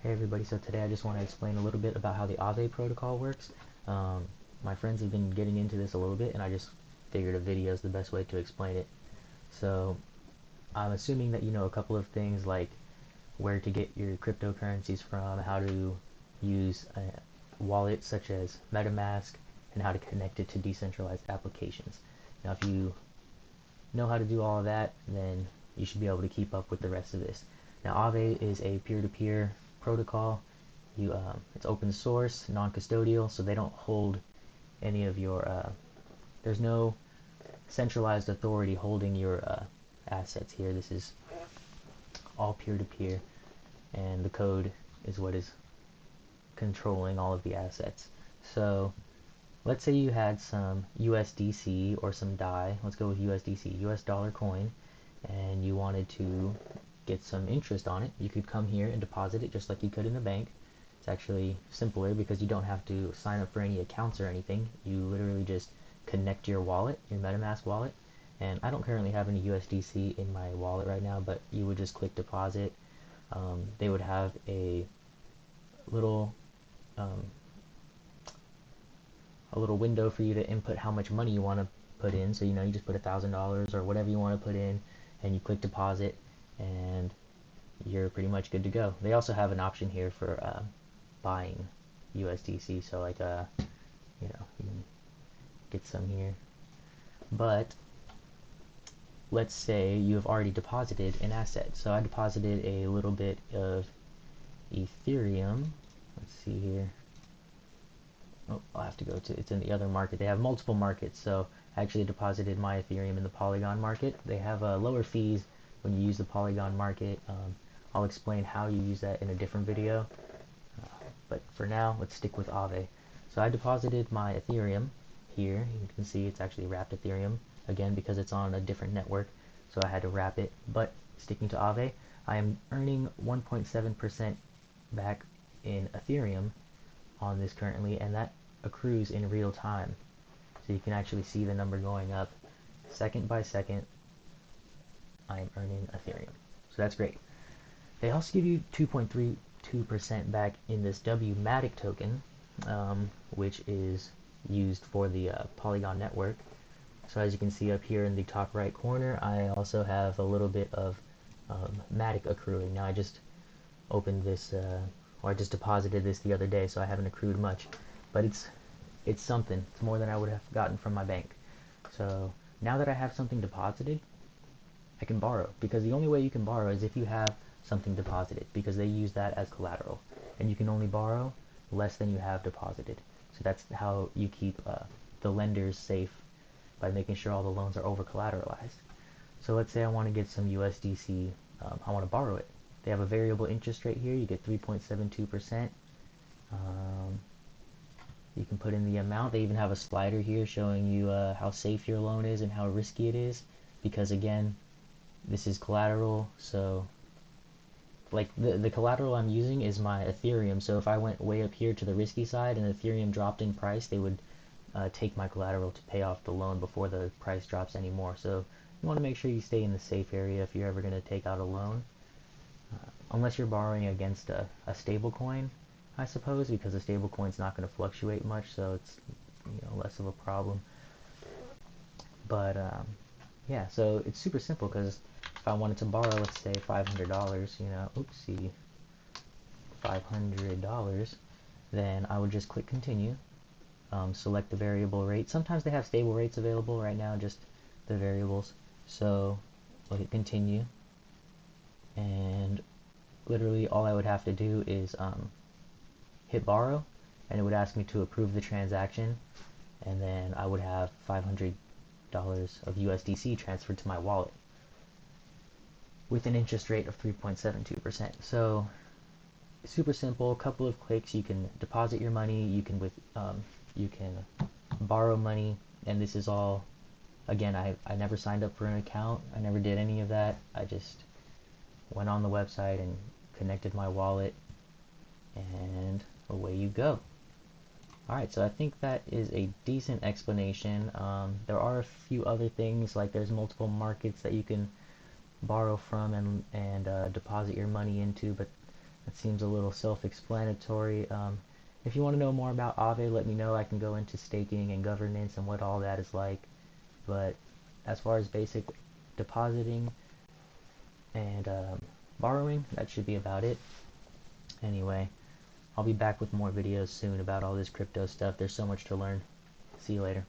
Hey everybody, so today I just want to explain a little bit about how the AAVE protocol works. Um, my friends have been getting into this a little bit and I just figured a video is the best way to explain it. So I'm assuming that you know a couple of things like where to get your cryptocurrencies from, how to use wallets such as MetaMask, and how to connect it to decentralized applications. Now if you know how to do all of that, then you should be able to keep up with the rest of this. Now AAVE is a peer-to-peer protocol. It's open source, non-custodial, so they don't hold any of your, there's no centralized authority holding your assets here. This is all peer-to-peer, and the code is what is controlling all of the assets. So let's say you had some USDC or some DAI, let's go with USDC, US dollar coin, and you wanted to get some interest on it. You could come here and deposit it just like you could in the bank. It's actually simpler because you don't have to sign up for any accounts or anything. You literally just connect your wallet, your MetaMask wallet, and I don't currently have any USDC in my wallet right now, but you would just click deposit. They would have little um, a little window for you to input how much money you want to put in. So you just put $1,000 or whatever you want to put in, and you click deposit, and you're pretty much good to go. They also have an option here for buying USDC, so like you can get some here. But let's say you have already deposited an asset. So I deposited a little bit of Ethereum. Let's see here. Oh, I'll have to go to, it's in the other market. They have multiple markets, so I actually deposited my Ethereum in the Polygon market. They have lower fees when you use the Polygon market. I'll explain how you use that in a different video. But for now, let's stick with AAVE. So I deposited my Ethereum here. You can see it's actually wrapped Ethereum, again, because it's on a different network. So I had to wrap it. But sticking to AAVE, I am earning 1.7% back in Ethereum on this currently, and that accrues in real time. So you can actually see the number going up second by second. I am earning Ethereum. So that's great. They also give you 2.32% back in this WMATIC token, which is used for the Polygon network. So as you can see up here in the top right corner, I also have a little bit of Matic accruing. Now I just opened this, or I just deposited this the other day, so I haven't accrued much, but it's something. It's more than I would have gotten from my bank. So now that I have something deposited, I can borrow, because the only way you can borrow is if you have something deposited, because they use that as collateral, and you can only borrow less than you have deposited. So that's how you keep the lenders safe, by making sure all the loans are over collateralized. So let's say I want to get some USDC, I want to borrow it. They have a variable interest rate here. You get 3.72%. You can put in the amount. They even have a slider here showing you how safe your loan is and how risky it is, because again, this is collateral. So like the collateral I'm using is my Ethereum, so if I went way up here to the risky side and Ethereum dropped in price, they would take my collateral to pay off the loan before the price drops anymore. So you want to make sure you stay in the safe area if you're ever going to take out a loan, unless you're borrowing against a stable coin, I suppose, because a stable coin's not going to fluctuate much, so it's less of a problem. But yeah, so it's super simple, because if I wanted to borrow, let's say $500, oopsie, $500, then I would just click continue, select the variable rate. Sometimes they have stable rates available. Right now, just the variables. So look at continue, and literally all I would have to do is hit borrow, and it would ask me to approve the transaction, and then I would have $500 of USDC transferred to my wallet with an interest rate of 3.72%. So super simple, couple of clicks, you can deposit your money, you can borrow money, and this is all, again, I never signed up for an account, I never did any of that. I just went on the website and connected my wallet, and away you go. Alright, so I think that is a decent explanation. There are a few other things, like there's multiple markets that you can borrow from and deposit your money into, but That seems a little self-explanatory. If you want to know more about AAVE, let me know. I can go into staking and governance and what all that is like. But as far as basic depositing and borrowing, that should be about it. Anyway, I'll be back with more videos soon about all this crypto stuff. There's so much to learn. See you later.